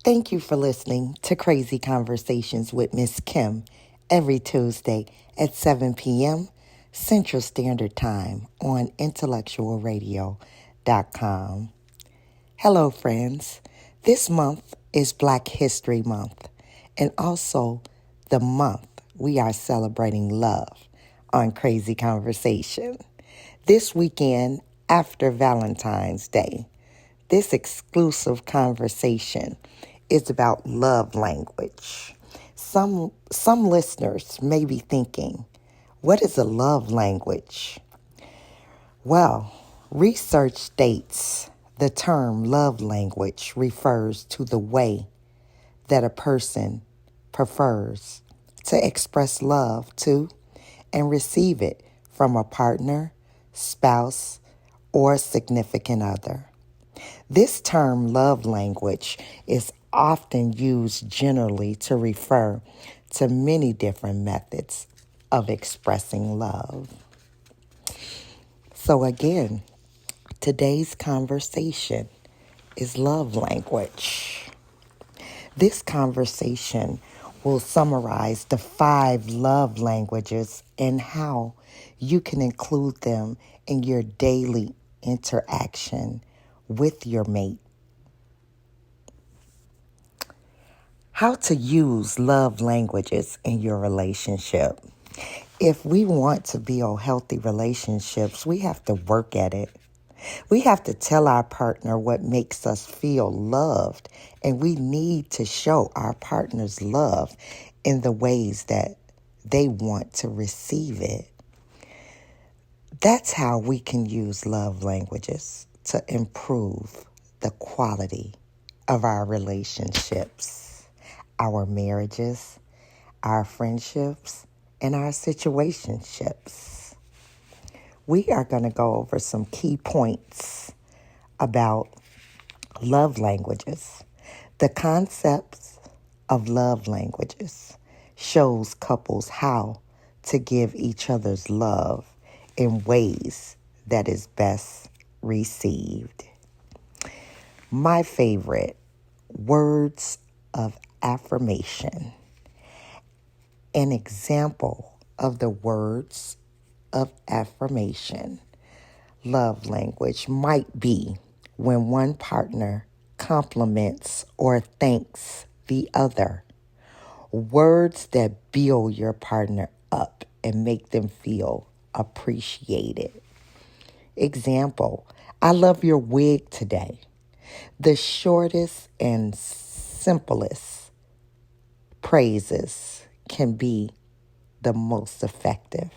Thank you for listening to Crazy Conversations with Mz.Kim every Tuesday at 7 p.m. Central Standard Time on intellectualradio.com. Hello, friends. This month is Black History Month, and also the month we are celebrating love on Crazy Conversation. This weekend after Valentine's Day, this exclusive conversation is about love language. Some listeners may be thinking, what is a love language? Well, research states the term love language refers to the way that a person prefers to express love to and receive it from a partner, spouse, or significant other. This term love language is often used generally to refer to many different methods of expressing love. So again, today's conversation is love language. This conversation will summarize the 5 love languages and how you can include them in your daily interaction with your mate. How to use love languages in your relationship. If we want to build healthy relationships, we have to work at it. We have to tell our partner what makes us feel loved, and we need to show our partner's love in the ways that they want to receive it. That's how we can use love languages to improve the quality of our relationships, our marriages, our friendships, and our situationships. We are going to go over some key points about love languages. The concepts of love languages shows couples how to give each other's love in ways that is best received. My favorite, words of affirmation. An example of the words of affirmation love language might be when one partner compliments or thanks the other. Words that build your partner up and make them feel appreciated. Example, I love your wig today. The shortest and simplest praises can be the most effective.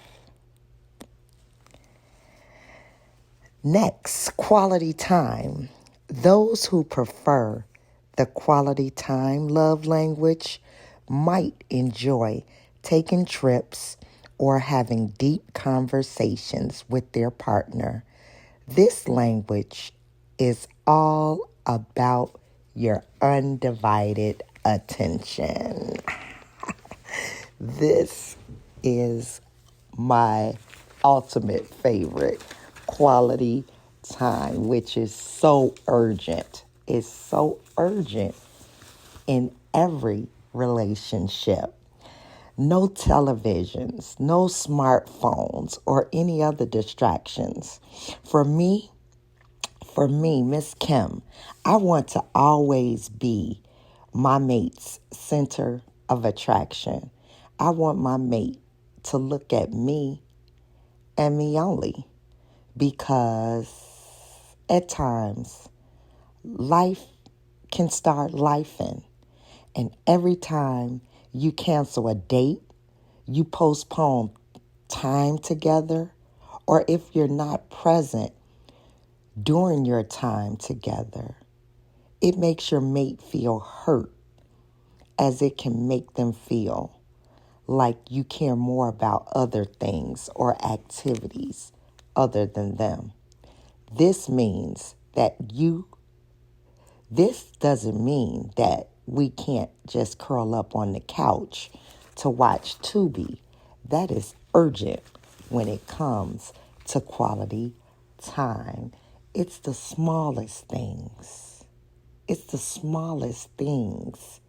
Next, quality time. Those who prefer the quality time love language might enjoy taking trips or having deep conversations with their partner. This language is all about your undivided attention. This is my ultimate favorite, quality time, which is so urgent. It's so urgent in every relationship. No televisions, no smartphones, or any other distractions. For me, Mz.Kim, I want to always be my mate's center of attraction. I want my mate to look at me and me only, because at times life can start lifing, and every time you cancel a date, you postpone time together, or if you're not present during your time together, it makes your mate feel hurt, as it can make them feel like you care more about other things or activities other than them. This doesn't mean that we can't just curl up on the couch to watch Tubi. That is urgent when it comes to quality time. It's the smallest things It's the smallest things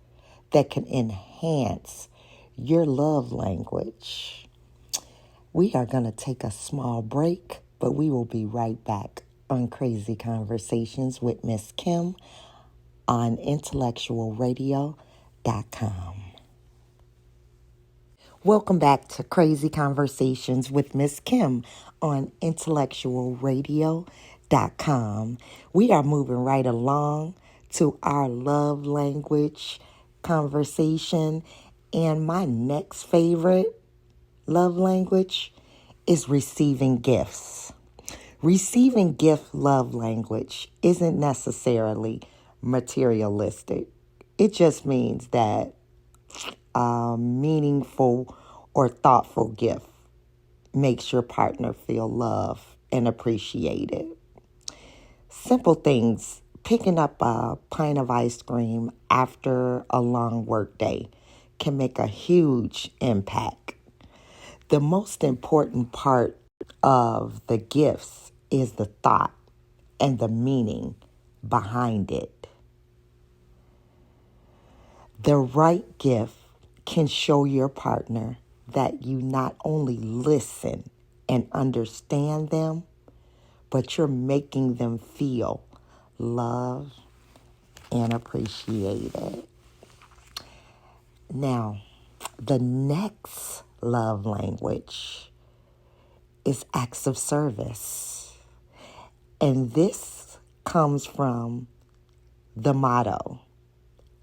that can enhance your love language. We are going to take a small break, but we will be right back on Crazy Conversations with Mz.Kim on intellectualradio.com. Welcome back to Crazy Conversations with Mz.Kim on intellectualradio.com. We are moving right along to our love language conversation, and my next favorite love language is receiving gifts. Receiving gift love language isn't necessarily materialistic. It just means that a meaningful or thoughtful gift makes your partner feel loved and appreciated. Simple things, picking up a pint of ice cream after a long work day can make a huge impact. The most important part of the gifts is the thought and the meaning behind it. The right gift can show your partner that you not only listen and understand them, but you're making them feel loved and appreciated. Now, the next love language is acts of service. And this comes from the motto,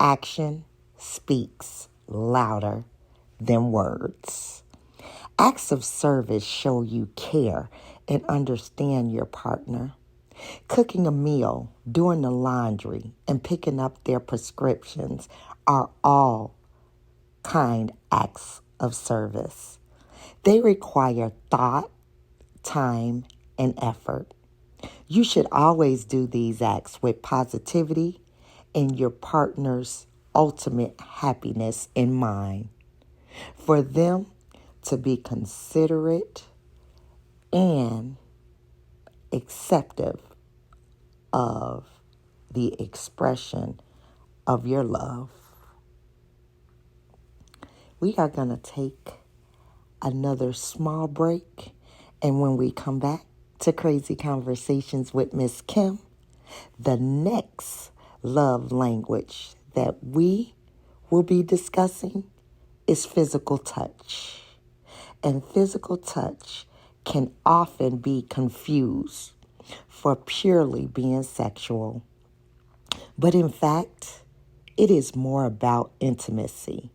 action speaks louder than words. Acts of service show you care and understand your partner. Cooking a meal, doing the laundry, and picking up their prescriptions are all kind acts of service. They require thought, time, and effort. You should always do these acts with positivity and your partner's ultimate happiness in mind. For them to be considerate and acceptive of the expression of your love. We are going to take another small break, and when we come back to Crazy Conversations with Mz.Kim, the next love language that we will be discussing is physical touch. And physical touch can often be confused for purely being sexual. But in fact, it is more about intimacy.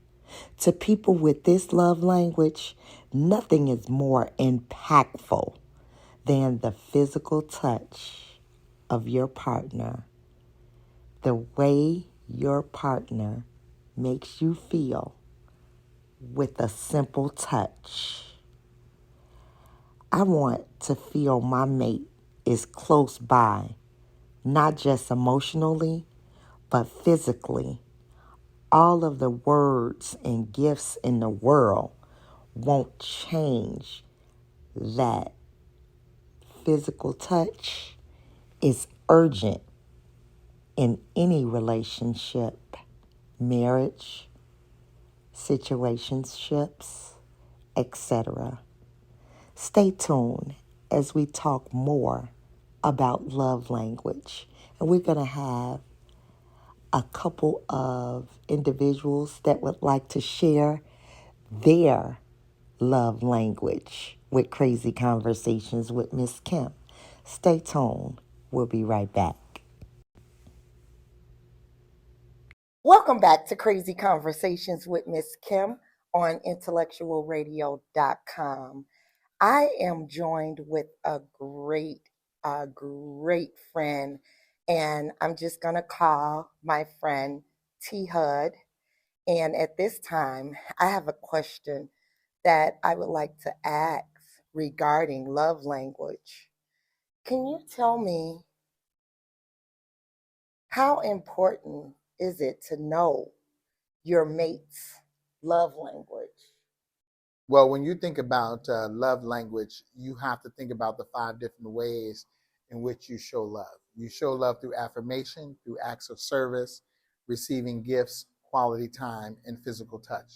To people with this love language, nothing is more impactful than the physical touch of your partner. The way your partner makes you feel with a simple touch. I want to feel my mate is close by, not just emotionally, but physically. All of the words and gifts in the world won't change that. Physical touch is urgent in any relationship, marriage, situationships, etc. Stay tuned as we talk more about love language. And we're going to have a couple of individuals that would like to share their love language with Crazy Conversations with Mz.Kim. Stay tuned. We'll be right back. Welcome back to Crazy Conversations with Mz.Kim on intellectualradio.com. I am joined with a great friend, and I'm just going to call my friend T-Hud. And at this time, I have a question that I would like to ask regarding love language. Can you tell me how important is it to know your mate's love language? Well, when you think about love language, you have to think about the 5 different ways in which you show love. You show love through affirmation, through acts of service, receiving gifts, quality time, and physical touch.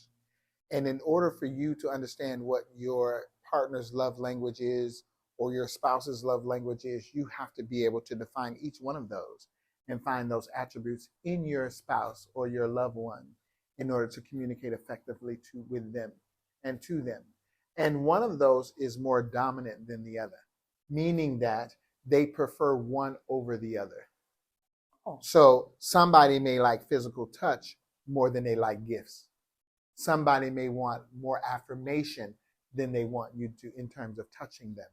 And in order for you to understand what your partner's love language is or your spouse's love language is, you have to be able to define each one of those and find those attributes in your spouse or your loved one in order to communicate effectively with them and to them. And one of those is more dominant than the other, meaning that they prefer one over the other. So somebody may like physical touch more than they like gifts. Somebody may want more affirmation than they want you to in terms of touching them.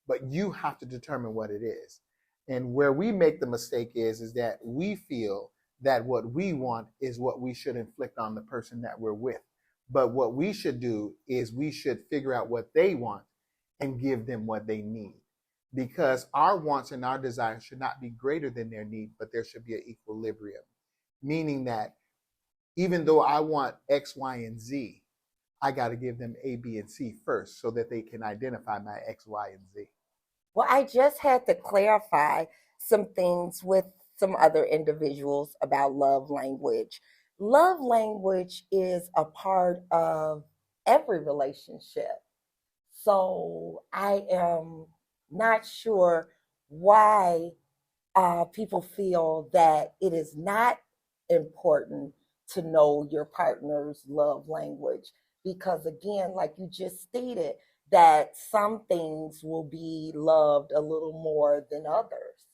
But you have to determine what it is. And where we make the mistake is that we feel that what we want is what we should inflict on the person that we're with. But what we should do is we should figure out what they want and give them what they need. Because our wants and our desires should not be greater than their need, but there should be an equilibrium. Meaning that even though I want X, Y, and Z, I got to give them A, B, and C first so that they can identify my X, Y, and Z. Well, I just had to clarify some things with some other individuals about love language. Love language is a part of every relationship. So I am not sure why people feel that it is not important to know your partner's love language. Because again, like you just stated, that some things will be loved a little more than others.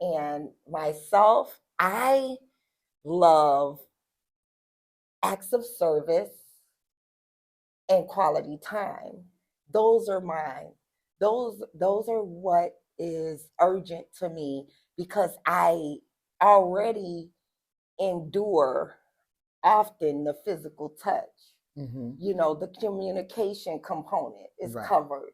And myself, I love acts of service and quality time. Those are mine. Those are what is urgent to me because I already endure often the physical touch. Mm-hmm. You know, the communication component is Right. covered.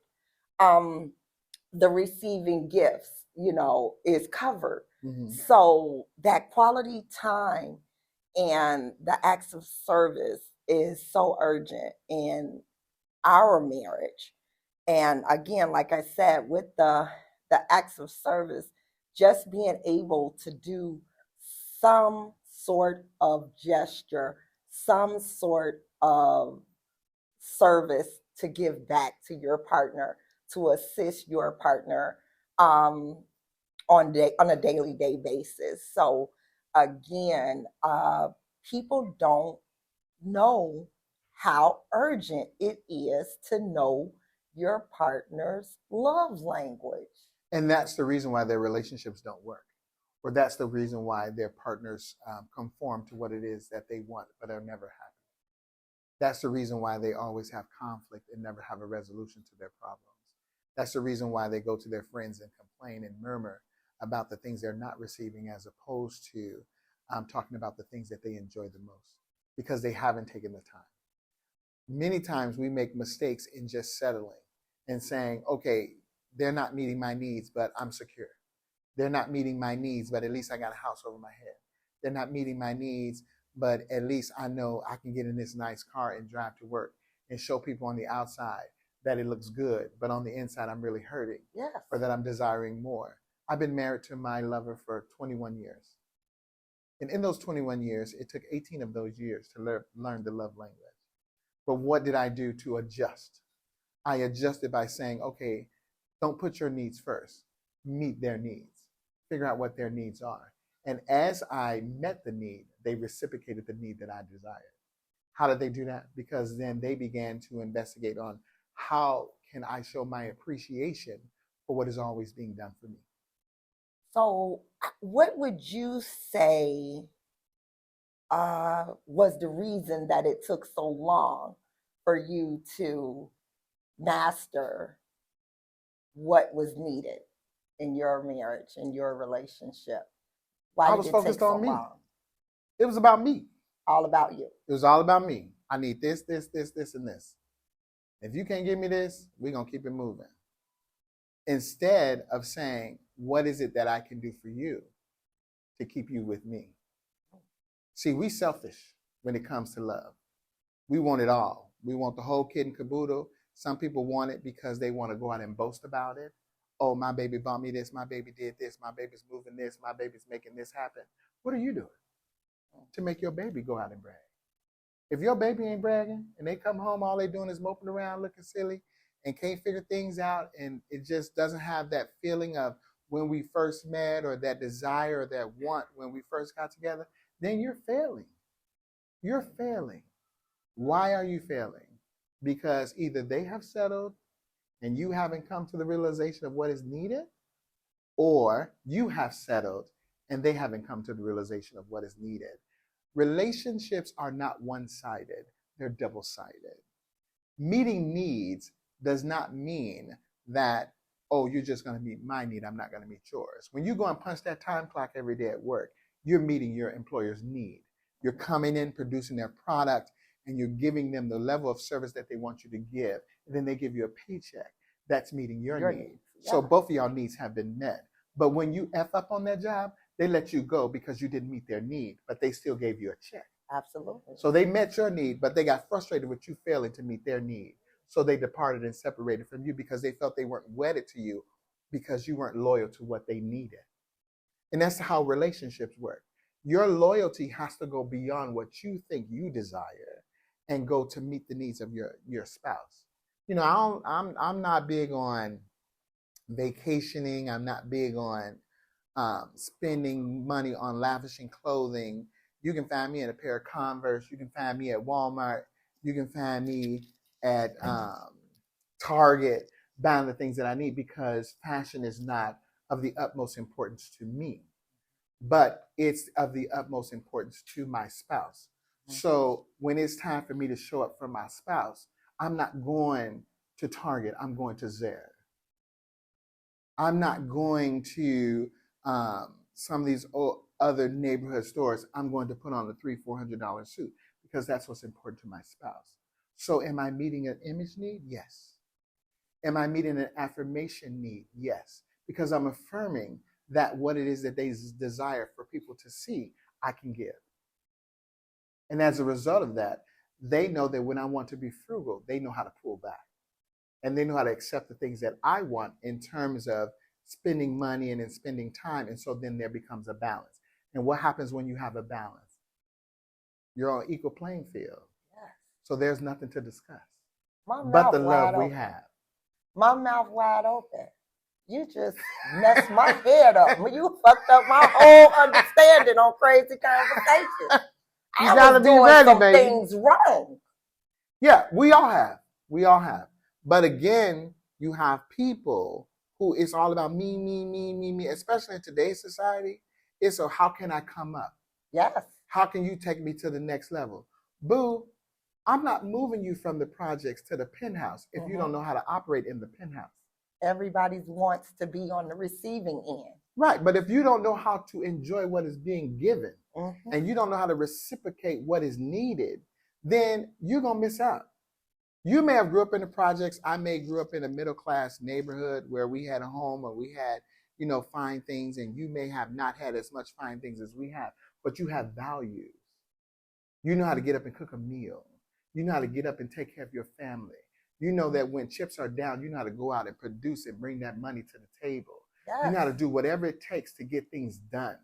The receiving gifts, you know, is covered. Mm-hmm. So that quality time and the acts of service is so urgent in our marriage. And again, like I said, with the acts of service, just being able to do some sort of gesture, some sort of service to give back to your partner, to assist your partner um, on a daily day basis. So again, people don't know how urgent it is to know your partner's love language. And that's the reason why their relationships don't work. Or that's the reason why their partners conform to what it is that they want, but are never happy. That's the reason why they always have conflict and never have a resolution to their problems. That's the reason why they go to their friends and complain and murmur about the things they're not receiving as opposed to talking about the things that they enjoy the most because they haven't taken the time. Many times we make mistakes in just settling and saying, okay, they're not meeting my needs, but I'm secure. They're not meeting my needs, but at least I got a house over my head. They're not meeting my needs, but at least I know I can get in this nice car and drive to work and show people on the outside that it looks good, but on the inside I'm really hurting. Yes. Or that I'm desiring more. I've been married to my lover for 21 years. And in those 21 years, it took 18 of those years to learn the love language. But what did I do to adjust? I adjusted by saying, okay, don't put your needs first. Meet their needs. Figure out what their needs are. And as I met the need, they reciprocated the need that I desired. How did they do that? Because then they began to investigate on how can I show my appreciation for what is always being done for me. So, what would you say was the reason that it took so long for you to master what was needed in your marriage, in your relationship? Why I did was it focused take so on me. long? It was about me. All about you. It was all about me. I need this, this, this, this, and this. If you can't give me this, we're going to keep it moving. Instead of saying, what is it that I can do for you to keep you with me? See, we selfish when it comes to love. We want it all. We want the whole kit and caboodle. Some people want it because they want to go out and boast about it, oh, my baby bought me this, my baby did this, my baby's moving this, my baby's making this happen. What are you doing to make your baby go out and brag? If your baby ain't bragging and they come home, all they doing is moping around looking silly and can't figure things out, and it just doesn't have that feeling of when we first met or that desire or that want when we first got together, then you're failing. You're failing. Why are you failing? Because either they have settled and you haven't come to the realization of what is needed, or you have settled and they haven't come to the realization of what is needed. Relationships are not one-sided, they're double-sided. Meeting needs does not mean that, oh, you're just going to meet my need, I'm not going to meet yours. When you go and punch that time clock every day at work, you're meeting your employer's need. You're coming in, producing their product, and you're giving them the level of service that they want you to give. And then they give you a paycheck. That's meeting your need. Yeah. So both of y'all needs have been met. But when you F up on that job, they let you go because you didn't meet their need, but they still gave you a check. Absolutely. So they met your need, but they got frustrated with you failing to meet their need. So they departed and separated from you because they felt they weren't wedded to you because you weren't loyal to what they needed. And that's how relationships work. Your loyalty has to go beyond what you think you desire and go to meet the needs of your spouse. You know, I'm not big on vacationing. I'm not big on spending money on lavishing clothing. You can find me in a pair of Converse. You can find me at Walmart. You can find me at Target buying the things that I need because fashion is not of the utmost importance to me, but it's of the utmost importance to my spouse. So when it's time for me to show up for my spouse, I'm not going to Target. I'm going to Zara. I'm not going to some of these other neighborhood stores. I'm going to put on a $300-400 suit because that's what's important to my spouse. So am I meeting an image need? Yes. Am I meeting an affirmation need? Yes. Because I'm affirming that what it is that they desire for people to see, I can give. And as a result of that, they know that when I want to be frugal, they know how to pull back. And they know how to accept the things that I want in terms of spending money and in spending time. And so then there becomes a balance. And what happens when you have a balance? You're on equal playing field. Yes. So there's nothing to discuss but the love we have. My mouth wide open. You just messed my head up. You fucked up my whole understanding on crazy conversations. You gotta be ready, baby. Things wrong. Yeah, we all have. We all have. But again, you have people who it's all about me, me, me, me, me. Especially in today's society, it's so how can I come up? Yes. How can you take me to the next level? Boo, I'm not moving you from the projects to the penthouse if you don't know how to operate in the penthouse. Everybody wants to be on the receiving end. Right, but if you don't know how to enjoy what is being given and you don't know how to reciprocate what is needed, then you're going to miss out. You may have grew up in the projects. I may grew up in a middle-class neighborhood where we had a home or we had, you know, fine things, and you may have not had as much fine things as we have, but you have values. You know how to get up and cook a meal. You know how to get up and take care of your family. You know that when chips are down, you know how to go out and produce and bring that money to the table. Yes. You know how to do whatever it takes to get things done.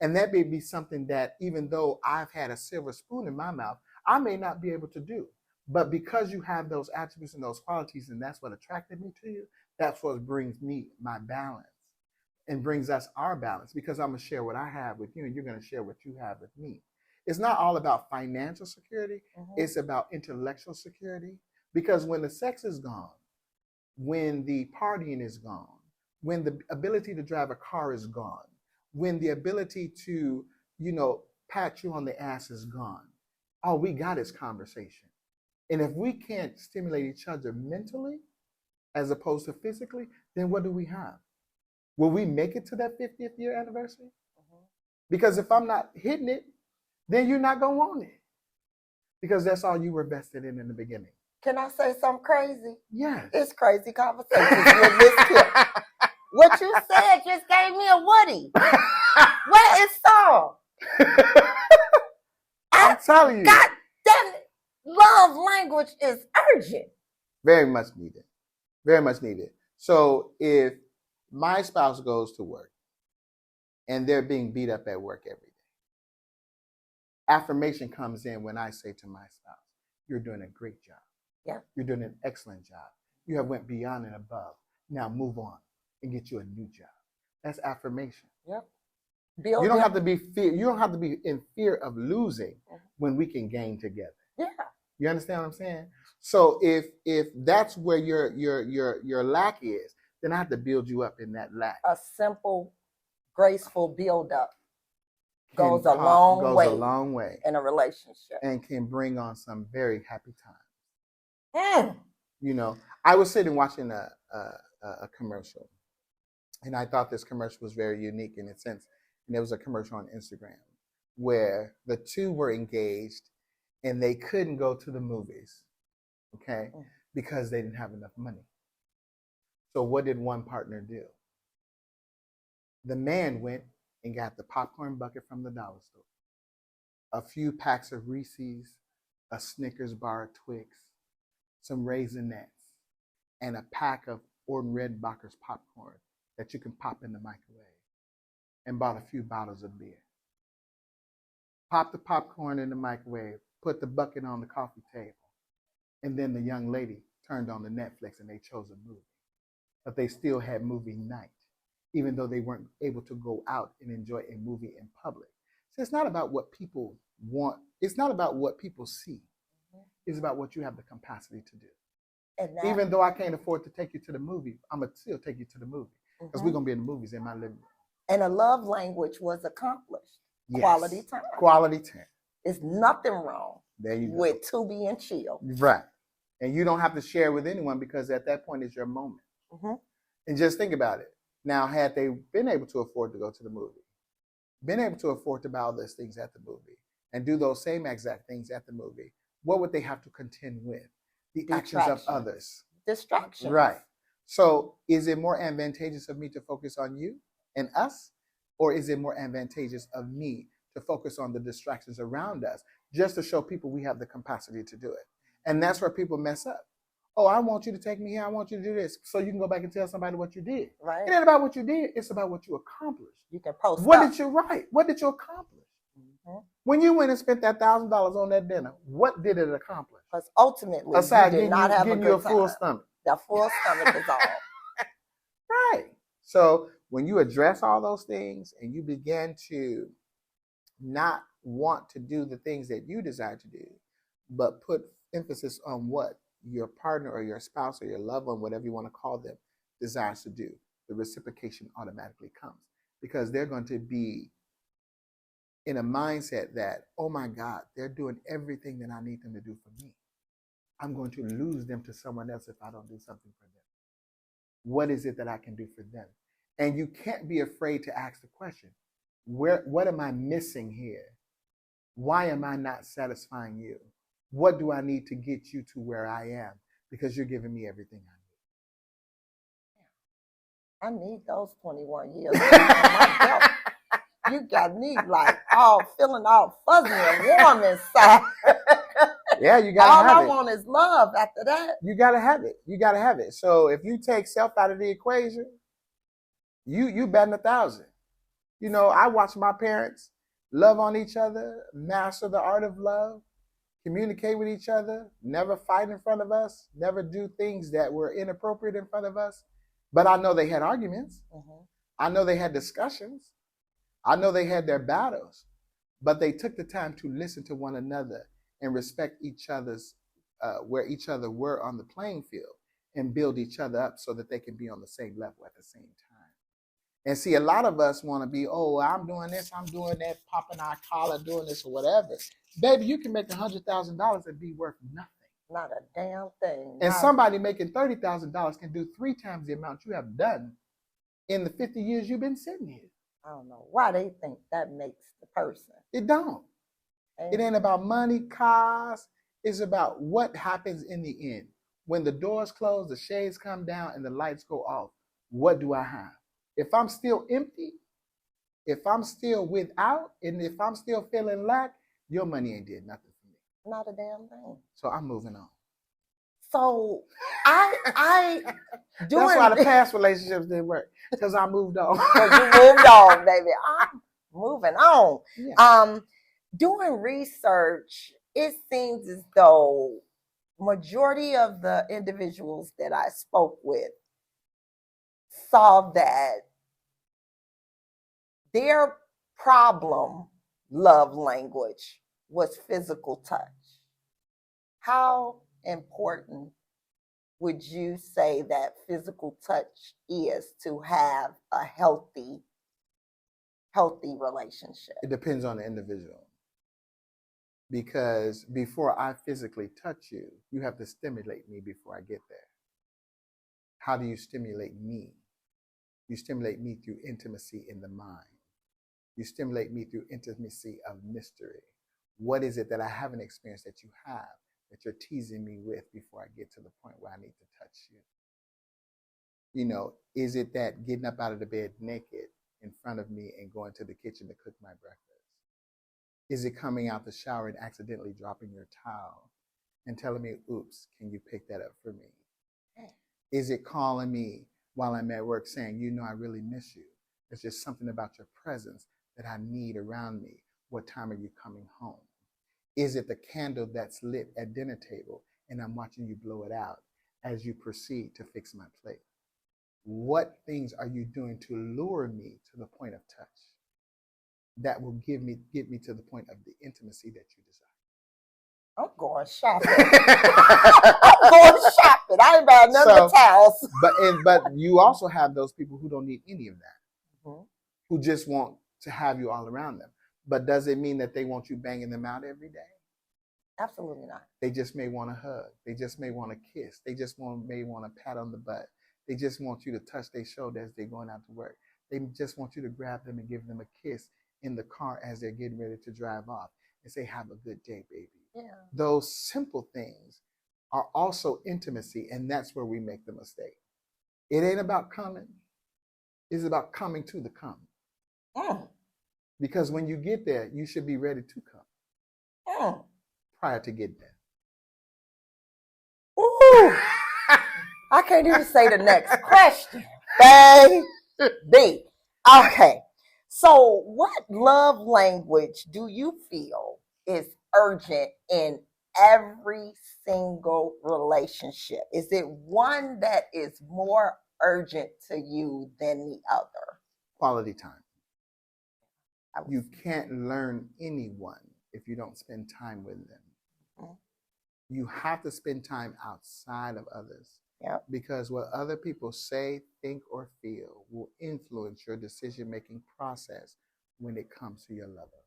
And that may be something that even though I've had a silver spoon in my mouth, I may not be able to do. But because you have those attributes and those qualities, and that's what attracted me to you, that's what brings me my balance and brings us our balance, because I'm going to share what I have with you and you're going to share what you have with me. It's not all about financial security. It's about intellectual security. Because when the sex is gone, when the partying is gone, when the ability to drive a car is gone, when the ability to, you know, pat you on the ass is gone, all we got is conversation. And if we can't stimulate each other mentally as opposed to physically, then what do we have? Will we make it to that 50th year anniversary? Because if I'm not hitting it, then you're not going to want it. Because that's all you were vested in the beginning. Can I say something crazy? Yes. It's crazy conversations with Mz.Kim. What you said just gave me a Woody. Where is Saul? I'm telling you. God damn it. Love language is urgent. Very much needed. Very much needed. So if My spouse goes to work and they're being beat up at work every day. Affirmation comes in when I say to my spouse, you're doing a great job. Yeah. You're doing an excellent job. You have went beyond and above. Now move on and get you a new job. That's affirmation. Yep. You don't have to be you don't have to be in fear of losing when we can gain together. Yeah. You understand what I'm saying? So if that's where your lack is, then I have to build you up in that lack. A simple, graceful build up goes a long way in a relationship, and can bring on some very happy times. You know, I was sitting watching a commercial, and I thought this commercial was very unique in its sense. And there was a commercial on Instagram where the two were engaged and they couldn't go to the movies, okay, because they didn't have enough money. So what did one partner do? The man went and got the popcorn bucket from the dollar store, a few packs of Reese's, a Snickers bar of Twix, some Raisinets, and a pack of ordinary Red Baker's popcorn that you can pop in the microwave, and bought a few bottles of beer. Popped the popcorn in the microwave, put the bucket on the coffee table, and then the young lady turned on the Netflix and they chose a movie. But they still had movie night, even though they weren't able to go out and enjoy a movie in public. So it's not about what people want. It's not about what people see. It's about what you have the capacity to do. And even though I can't afford to take you to the movie, I'm going to still take you to the movie because we're going to be in the movies in my living room. And a love language was accomplished. Yes. Quality time. Quality time. There's nothing wrong with to be and chill. Right. And you don't have to share with anyone because at that point it's your moment. And just think about it. Now, had they been able to afford to go to the movie, been able to afford to buy all those things at the movie, and do those same exact things at the movie, what would they have to contend with? The actions of others. Distractions. Right. So is it more advantageous of me to focus on you and us? Or is it more advantageous of me to focus on the distractions around us just to show people we have the capacity to do it? And that's where people mess up. Oh, I want you to take me here. I want you to do this. So you can go back and tell somebody what you did. Right. It ain't about what you did. It's about what you accomplished. You can post What did you write? What did you accomplish? When you went and spent that $1,000 on that dinner, what did it accomplish? Because ultimately, aside you did not have getting you a full stomach. The full stomach is all. Right. So when you address all those things and you begin to not want to do the things that you desire to do, but put emphasis on what your partner or your spouse or your loved one, whatever you want to call them, desires to do, the reciprocation automatically comes because they're going to be in a mindset that, oh my God, they're doing everything that I need them to do for me. I'm going to lose them to someone else if I don't do something for them. What is it that I can do for them? And you can't be afraid to ask the question, what am I missing here? Why am I not satisfying you? What do I need to get you to where I am? Because you're giving me everything I need. I need those 21 years. You got me like feeling all fuzzy and warm inside. Yeah, you gotta have it. All I want is love after that. You gotta have it. You gotta have it. So if you take self out of the equation, you betting 1,000. You know, I watched my parents love on each other, master the art of love, communicate with each other, never fight in front of us, never do things that were inappropriate in front of us. But I know they had arguments. I know they had discussions. I know they had their battles, but they took the time to listen to one another and respect each other's, where each other were on the playing field and build each other up so that they can be on the same level at the same time. And see, a lot of us want to be, oh, I'm doing this, I'm doing that, popping our collar, doing this or whatever. Baby, you can make $100,000 and be worth nothing. Not a damn thing. And somebody making $30,000 can do 3 times the amount you have done in the 50 years you've been sitting here. I don't know why they think that makes the person. It don't. It ain't about money, cars. It's about what happens in the end. When the doors close, the shades come down, and the lights go off, what do I have? If I'm still empty, if I'm still without, and if I'm still feeling lack, your money ain't did nothing for me. Not a damn thing. So I'm moving on. So I That's why the past relationships didn't work, because I moved on. Because you moved on, baby. I'm moving on. Yeah. Doing research, it seems as though majority of the individuals that I spoke with saw that their problem love language was physical touch. How important would you say that physical touch is to have a healthy relationship? It depends on the individual. Because before I physically touch you, you have to stimulate me before I get there. How do you stimulate me? You stimulate me through intimacy in the mind. You stimulate me through intimacy of mystery. What is it that I haven't experienced that you have, that you're teasing me with before I get to the point where I need to touch you? You know, is it that getting up out of the bed naked in front of me and going to the kitchen to cook my breakfast? Is it coming out the shower and accidentally dropping your towel and telling me, oops, can you pick that up for me? Is it calling me while I'm at work saying, you know, I really miss you? There's just something about your presence that I need around me. What time are you coming home? Is it the candle that's lit at dinner table and I'm watching you blow it out as you proceed to fix my plate? What things are you doing to lure me to the point of touch that will get me to the point of the intimacy that you desire? I'm going shopping. I'm going shopping. I ain't buying none of the towels. But you also have those people who don't need any of that, who just want to have you all around them. But does it mean that they want you banging them out every day? Absolutely not. They just may want a hug. They just may want a kiss. They just may want a pat on the butt. They just want you to touch their shoulder as they're going out to work. They just want you to grab them and give them a kiss in the car as they're getting ready to drive off and say, have a good day, baby. Yeah. Those simple things are also intimacy, and that's where we make the mistake. It ain't about coming. It's about coming to the come. Because when you get there, you should be ready to come prior to getting there. Ooh. I can't even say the next question. Baby. Okay. So what love language do you feel is urgent in every single relationship? Is it one that is more urgent to you than the other? Quality time. You can't learn anyone if you don't spend time with them. You have to spend time outside of others. Yep. Because what other people say, think, or feel will influence your decision-making process when it comes to your lover.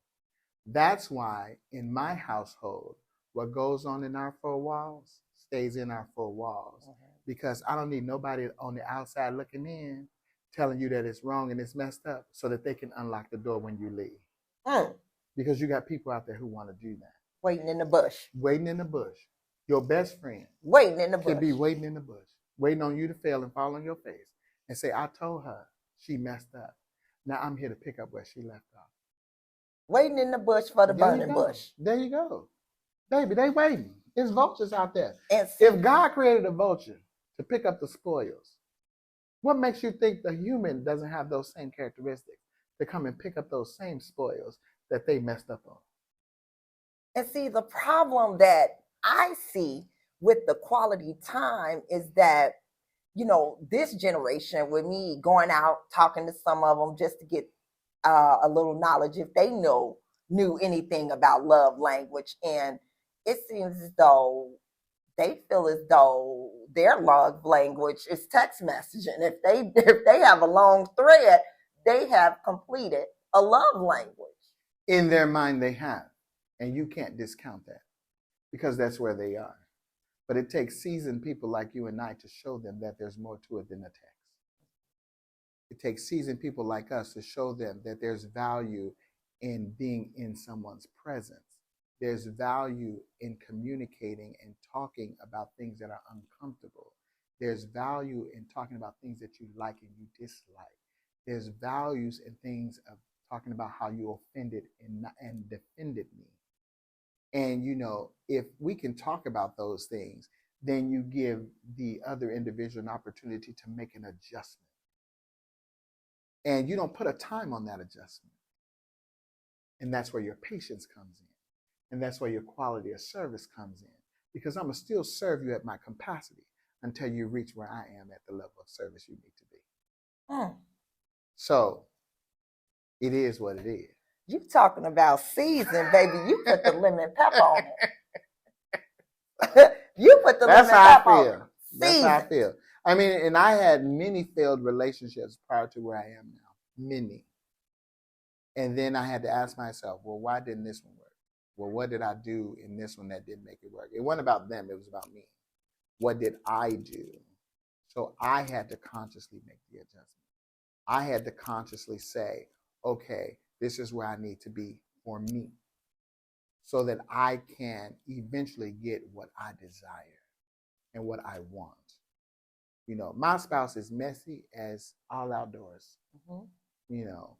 That's why in my household, what goes on in our four walls stays in our four walls. Because I don't need nobody on the outside looking in telling you that it's wrong and it's messed up so that they can unlock the door when you leave. Because you got people out there who want to do that. Waiting in the bush. Waiting in the bush. Your best friend waiting in the bush. Could be waiting in the bush, waiting on you to fail and fall on your face and say, I told her she messed up. Now I'm here to pick up where she left off. Waiting in the bush for the burning bush. There you go. Baby, they waiting. There's vultures out there. If God created a vulture to pick up the spoils, what makes you think the human doesn't have those same characteristics to come and pick up those same spoils that they messed up on? And see, the problem that I see with the quality time is that, you know, this generation, with me going out, talking to some of them just to get a little knowledge, if they knew anything about love language. And it seems as though they feel as though their love language is text messaging. If they have a long thread, they have completed a love language. In their mind, they have. And you can't discount that because that's where they are. But it takes seasoned people like you and I to show them that there's more to it than the text. It takes seasoned people like us to show them that there's value in being in someone's presence. There's value in communicating and talking about things that are uncomfortable. There's value in talking about things that you like and you dislike. There's values in things of talking about how you offended and defended me. And, you know, if we can talk about those things, then you give the other individual an opportunity to make an adjustment. And you don't put a time on that adjustment. And that's where your patience comes in. And that's where your quality of service comes in. Because I'm going to still serve you at my capacity until you reach where I am at the level of service you need to be. Mm. So it is what it is. You talking about season, baby. You put the lemon pepper on it. You put the That's lemon how pepper I on feel. it. That's how I feel. I mean, and I had many failed relationships prior to where I am now. Many. And then I had to ask myself, well, why didn't this one work? Well, what did I do in this one that didn't make it work? It wasn't about them. It was about me. What did I do? So I had to consciously make the adjustment. I had to consciously say, okay, this is where I need to be for me so that I can eventually get what I desire and what I want. You know, my spouse is messy as all outdoors. Mm-hmm. You know,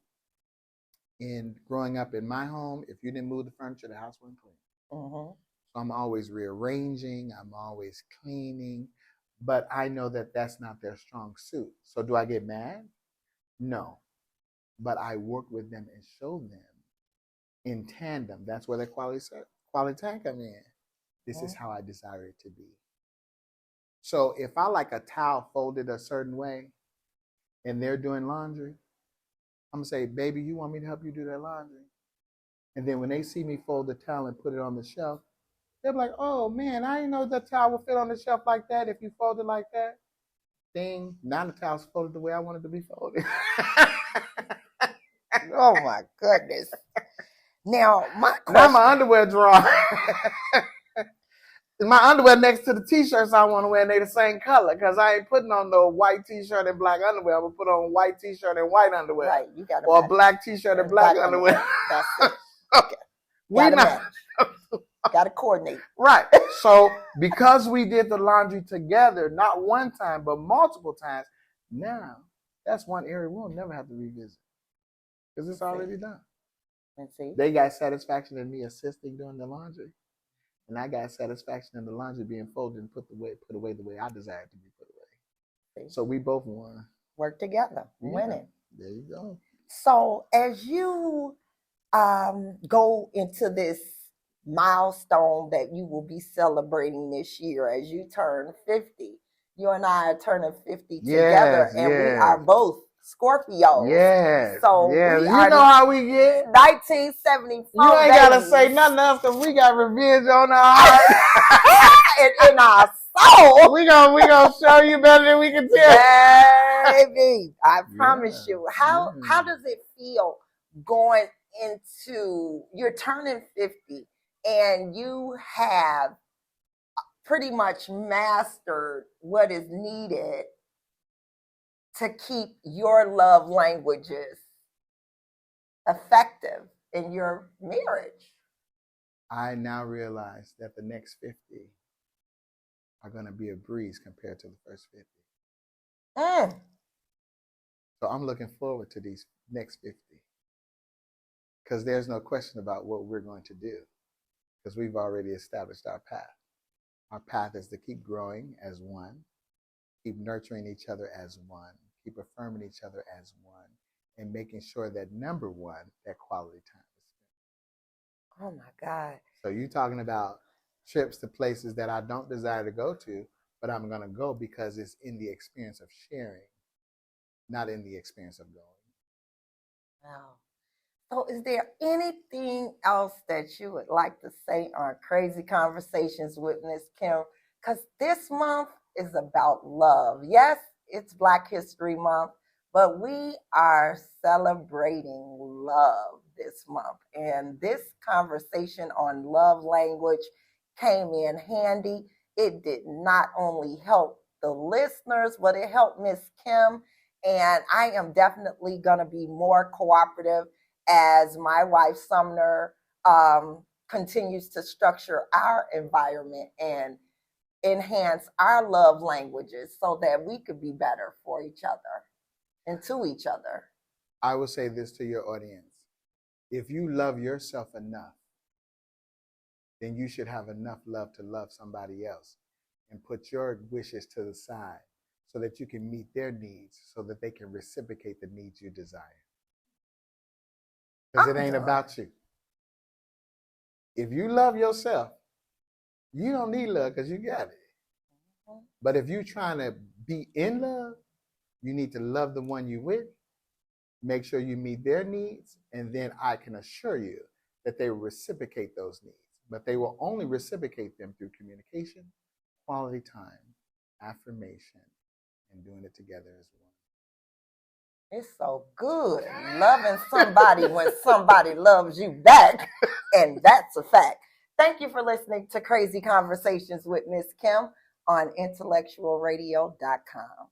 in growing up in my home, if you didn't move the furniture, the house wasn't clean. Mm-hmm. So I'm always rearranging. I'm always cleaning. But I know that that's not their strong suit. So do I get mad? No. But I work with them and show them in tandem. That's where the quality time comes in. This is how I desire it to be. So if I like a towel folded a certain way and they're doing laundry, I'm going to say, baby, you want me to help you do that laundry? And then when they see me fold the towel and put it on the shelf, they'll be like, oh, man, I didn't know that towel would fit on the shelf like that if you fold it like that. Ding, now the towel's folded the way I want it to be folded. Oh, my goodness. Now, my question. Now my underwear drawer. My underwear next to the t-shirts I want to wear, and they the same color, because I ain't putting on no white t-shirt and black underwear. I'm going to put on white t-shirt and white underwear. Right, you got to or a black t-shirt and black underwear. That's it. Okay. We not. Got to coordinate. Right. So because we did the laundry together, not one time, but multiple times, now that's one area we'll never have to revisit because it's already done. And see, they got satisfaction in me assisting doing the laundry, and I got satisfaction in the laundry being folded and put away the way I desired to be put away. See? So we both won. Work together, winning. There you go. So as you go into this milestone that you will be celebrating this year as you turn 50. You and I are turning 50 together, and we are both Scorpios. Yes. So we you know how we get. 1974. You ain't gotta say nothing else because we got revenge on our heart and in our soul. We gonna show you better than we can tell. Baby, I promise you. How does it feel going into, you're turning 50 and you have pretty much mastered what is needed to keep your love languages effective in your marriage? I now realize that the next 50 are going to be a breeze compared to the first 50. So I'm looking forward to these next 50 because there's no question about what we're going to do because we've already established our path. Our path is to keep growing as one, keep nurturing each other as one, keep affirming each other as one, and making sure that number one, that quality time is spent. Oh my God. So you're talking about trips to places that I don't desire to go to, but I'm going to go because it's in the experience of sharing, not in the experience of going. Wow. So is there anything else that you would like to say on Crazy Conversations with Mz.Kim? Because this month is about love. Yes, it's Black History Month, but we are celebrating love this month. And this conversation on love language came in handy. It did not only help the listeners, but it helped Mz.Kim. And I am definitely going to be more cooperative as my wife, Sumner, continues to structure our environment and enhance our love languages so that we could be better for each other and to each other. I will say this to your audience. If you love yourself enough, then you should have enough love to love somebody else. and put your wishes to the side so that you can meet their needs, so that they can reciprocate the needs you desire. Because it ain't about you. If you love yourself, you don't need love because you got it. But if you're trying to be in love, you need to love the one you with, make sure you meet their needs, and then I can assure you that they will reciprocate those needs. But they will only reciprocate them through communication, quality time, affirmation, and doing it together as one. It's so good loving somebody when somebody loves you back, and that's a fact. Thank you for listening to Crazy Conversations with Ms. Kim on intellectualradio.com.